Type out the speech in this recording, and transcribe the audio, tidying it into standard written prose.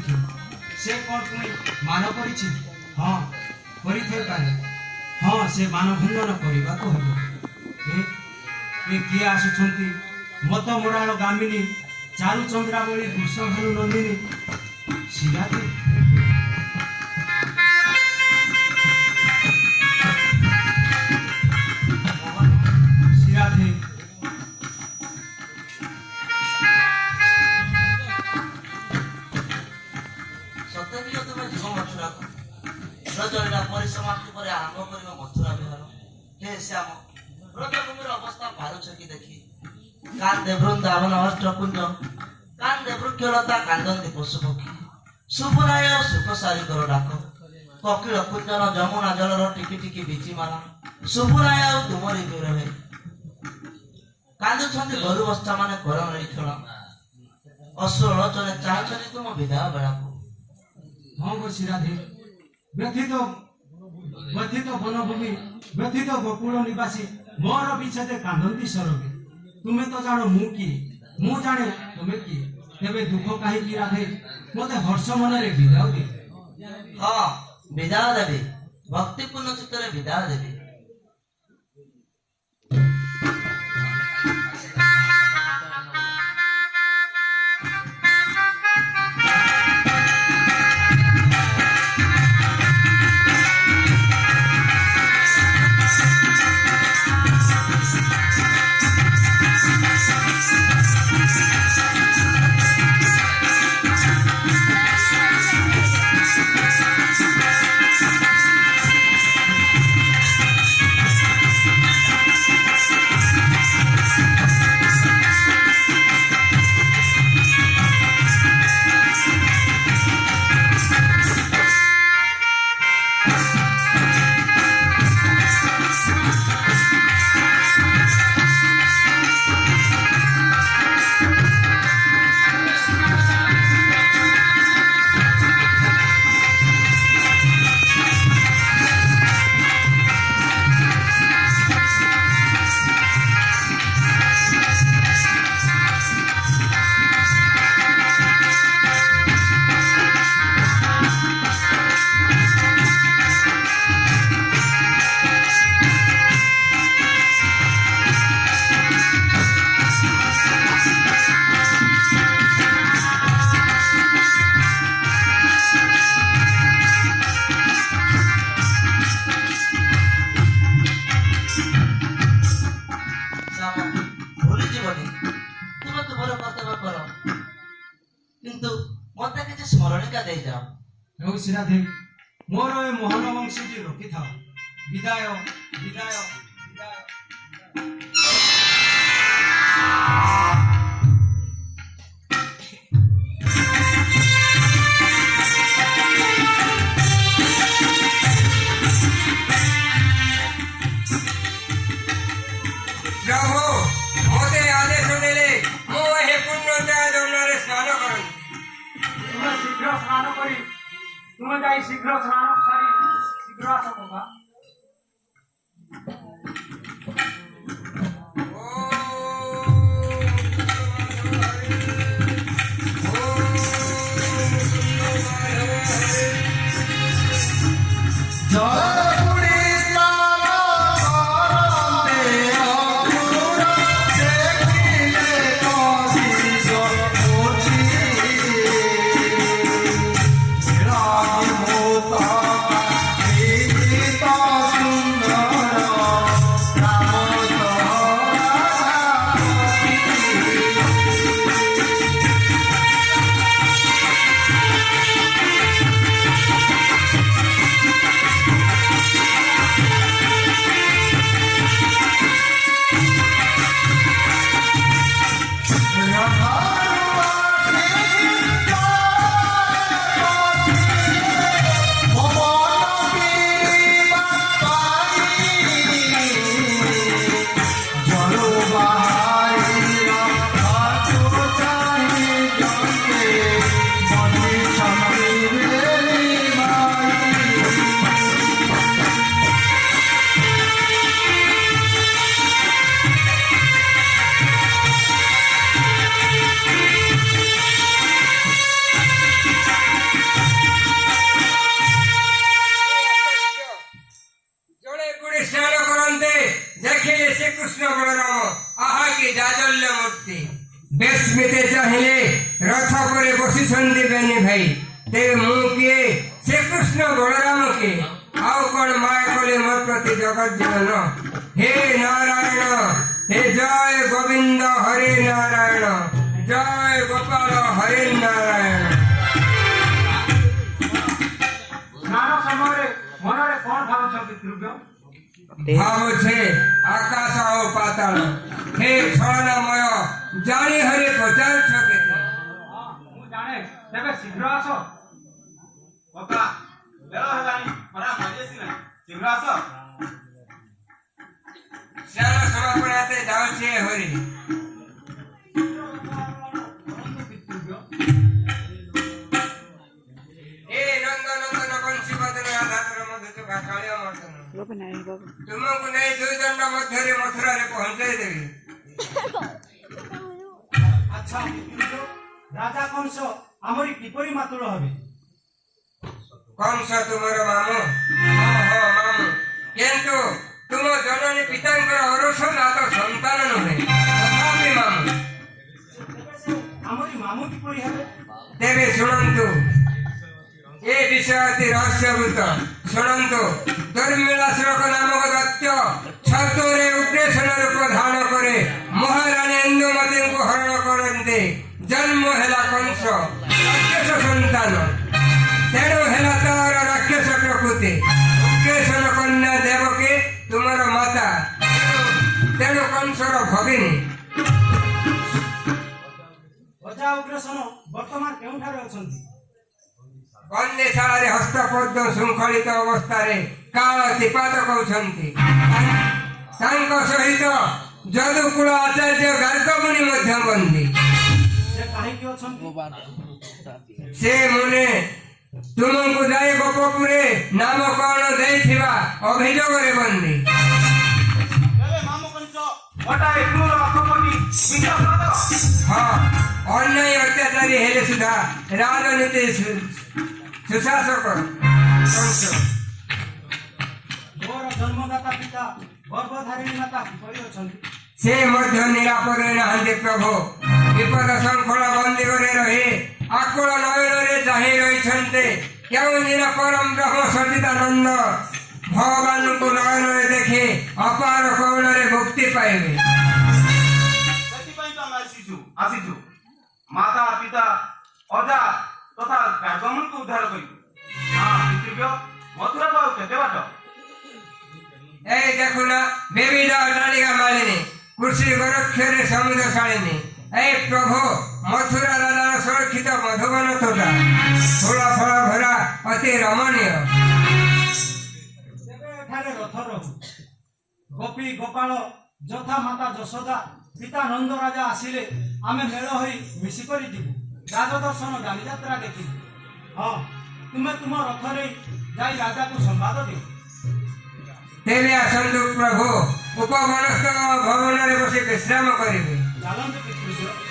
देखी से कौन तुम्हें मान करिछि हां करिथे पारे हां से मान भंजन करबा को हेबो ए किए आसुछंती मत मोराल गामिनी चारु चंद्रावली वृषभानु नंदिनी शिराते शिराधे सत्यजित तुम जीव मथुरा रजनीरा परिसमाप्ति पर आरंभ कर मथुरा विहार हे श्याम ब्रजभूमिर अवस्था पारुछ कि देखी कांदे वृंदावन अष्टकुंज कांदे वृक्षलता कांदती पशुपक्षी सुपुराय सुख सारी कर डाक ककिल कुंजन जमुना जलर टिकी टिकी बीचीमाला सुपुराय तुमरी विरहे कांदुछंती घरु बस्ता माने घर नहीं खेल अश्रुलोचने चाहछनी तुम विदाय बेला हाँ गो शिराधे व्यथित वनभूमि व्यथित गोकुल निवासी मोर विच्छेदे कांदती सरगे तुम्हें तो जानो मु जाने तुम्हें किए तेरे दुख कहीं राधे मत हर्ष मन विदाय दे हाँ विदाय देवी भक्तिपूर्ण चित्त विदाय देवी शिराधे मोर ए मोहन वंशी रोकी था विदाय विदाय प्रभु मोते आदेश देले मो हे पुण्यता जमुनारे स्नान करन तुम शीघ्र स्नान करी तुम जाई शीघ्र स्नान करी शीघ्र आस बाबा ଚାହିଁଲେ ରଥ ପରେ ବସିଛନ୍ତି ବେନି ଭାଇ। ତେବେ ମୁଁ କିଏ? ସେ କୃଷ୍ଣ ବଳରାମ କିଏ? ଆଉ କଣ ମାୟା କଲେ ମୋ ପ୍ରତି ଜଗତ ଜୀବନ। ହେ ନାରାୟଣ, हे जय गोविंद हरे नारायण, जय गोपाल हरे नारायण। ସ୍ନାନ ସମୟରେ ମନରେ କଣ ଭାବୁଛନ୍ତି ତ୍ରିଭୁଜ? ଭାବୁଛେ ଆକାଶ ଓ ପାତାଳ। ହେ ଛଳନାମୟ, ଜାଣି ହରି ପଚାରୁଛ କେତେ? ମୁଁ ଜାଣେ, ତେବେ ଶୀଘ୍ର ଆସ। କକା ବେଳ ହେଲାଣି, ଖରା ମରିଆସି ନାହିଁ, ଶୀଘ୍ର ଆସ। ଶ୍ୟାମ ସମାପନାତେ ଯାଉଛି ହରି। ଏ ନନ୍ଦ ନନ୍ଦନ ବଂଶୀ ବଦନ ରାଧାତର ମଧୁଚୂକା କାଳିଆ ମର୍ଦ୍ଦନ। ତୁମକୁ ନେଇ ଦୁଇ ଦଣ୍ଡ ମଧ୍ୟରେ ମଥୁରାରେ ପହଞ୍ଚାଇ ଦେବି। ଆଚ୍ଛା ତ୍ରିଭୁଜ, ରାଜା କଂସ ଆମରି କିପରି ମାତୁଳ ହେବେ? କଂସ ତୁମର ମାମୁଁ? ହଁ ହଁ ମାମୁଁ, କିନ୍ତୁ ତୁମ ଜନନୀ ପିତାଙ୍କର ଅରସଜାତ ସନ୍ତାନ ନୁହେଁ, ତଥାପି ମାମୁଁ। ଆମରି ମାମୁଁ କିପରି ହେବେ? ତେବେ ଶୁଣନ୍ତୁ, ଏ ବିଷୟ ଅତି ରହସ୍ୟଭୂତ। ଶୁଣନ୍ତୁ, ଦୁର୍ମିଳା ଶ୍ଳୋକ ନାମକ ଦୈତ୍ୟ ଛତୁରେ ଉଗ୍ରେସନ ରୂପ ଧାରଣ করে ମହାରାଣୀ ଇନ୍ଦୁମତୀଙ୍କୁ ହରଣ କରନ୍ତି। ଜନ୍ମ ହେଲା କଂସ, ରାକ୍ଷସ ସନ୍ତାନ। ତେଣୁ ହେଲା ତାର ରାକ୍ଷସ ପ୍ରକୃତି। ଉଗ୍ରେସନ କନ୍ୟା ଦେବକୀ ତୁମର ମାତା, ତେଣୁ କଂସର ଭଗିନୀ। ଅଜା ଉଗ୍ରସେନ ବର୍ତ୍ତମାନ କେଉଁଠାରେ ଅଛନ୍ତି? ବନ୍ଦିଶାଳାରେ ହସ୍ତପଦ୍ମ ଶୃଙ୍ଖଳିତ ଅବସ୍ଥାରେ କାଳ ତ୍ରିପାତ କରୁଛନ୍ତି। ତାଙ୍କ ସହିତ ଯଦୁକୁଳ ଆଚାର୍ଯ୍ୟ ଗାର୍ଗମୁନି ମଧ୍ୟ ବନ୍ଦୀ। ସେ କାହିଁକି ଅଛନ୍ତି? ସେ ମୁନେ ତୁମକୁ ଯାଇ ଗୋପପୁରେ ନାମ କଣ ଦେଇଥିବା ଅଭିଯୋଗରେ ବନ୍ଦୀ। ହଁ, ଅନ୍ୟାୟ ଅତ୍ୟାଚାରୀ ହେଲେ ସୁଦ୍ଧା ରାଜନୀତି ସୁଶାସକ କଂସ। ମୋର ଜନ୍ମଦାତା ପିତା ଗର୍ଭଧାରିଣୀ ମାତା କିପରି ଅଛନ୍ତି? ସେ ମଧ୍ୟ ନିରାପଦରେ ନାହାନ୍ତି ପ୍ରଭୁ। ବିପଦ ଶୃଙ୍ଖଳ ବନ୍ଦୀ ଘରେ ରହି ଆକୁଳ ନୟନରେ ଚାହିଁ ରହିଛନ୍ତି। କେଉଁଦିନ ପରମ ବ୍ରହ୍ମ ସଚିଦାନନ୍ଦ ଭଗବାନଙ୍କୁ ନୟନରେ ଦେଖି ଅପାର କରୁଣାରେ ମୁକ୍ତି ପାଇବେ। ସେଥିପାଇଁ ତ ଆମେ ଆସିଛୁ ମାତା ପିତା ଅଜା ତଥା ଗାର୍ଗମୁନିଙ୍କୁ ଉଦ୍ଧାର କରିବୁ। ମଥୁରା ଆଉ କେତେ ବାଟ? এই দেখুন বিবিধ ডালিকা মালিনী, কৃষি গোরক্ষরে সমুদ্র শালিনী। এই প্রভু মথুরা রাজার সুরক্ষিত মধুবন তোটা, ফুল ফল ভরা অতি রমণীয়। ତେବେ ଏଠାରେ ରଥ ରହୁ। ଗୋପୀ ଗୋପାଳ ଯଥା ମାତା ଯଶୋଦା ପିତା ନନ୍ଦ ରାଜା ଆସିଲେ ଆମେ ମେଳ ହୋଇ ମିଶିକରି ଯିବୁ। ରାଜଦର୍ଶନ ଯାନିଯାତ୍ରା ଦେଖିବୁ। ହଁ, ତୁମେ ତୁମ ରଥରେ ଯାଇ ରାଜାକୁ ସମ୍ବାଦ ଦିଅ। ତେବେ ଆସନ୍ତୁ ପ୍ରଭୁ, ଉପବନସ୍ଥ ଭବନରେ ବସି ବିଶ୍ରାମ କରିବେ। ଚାଲନ୍ତୁ ପିତୃବ୍ୟ।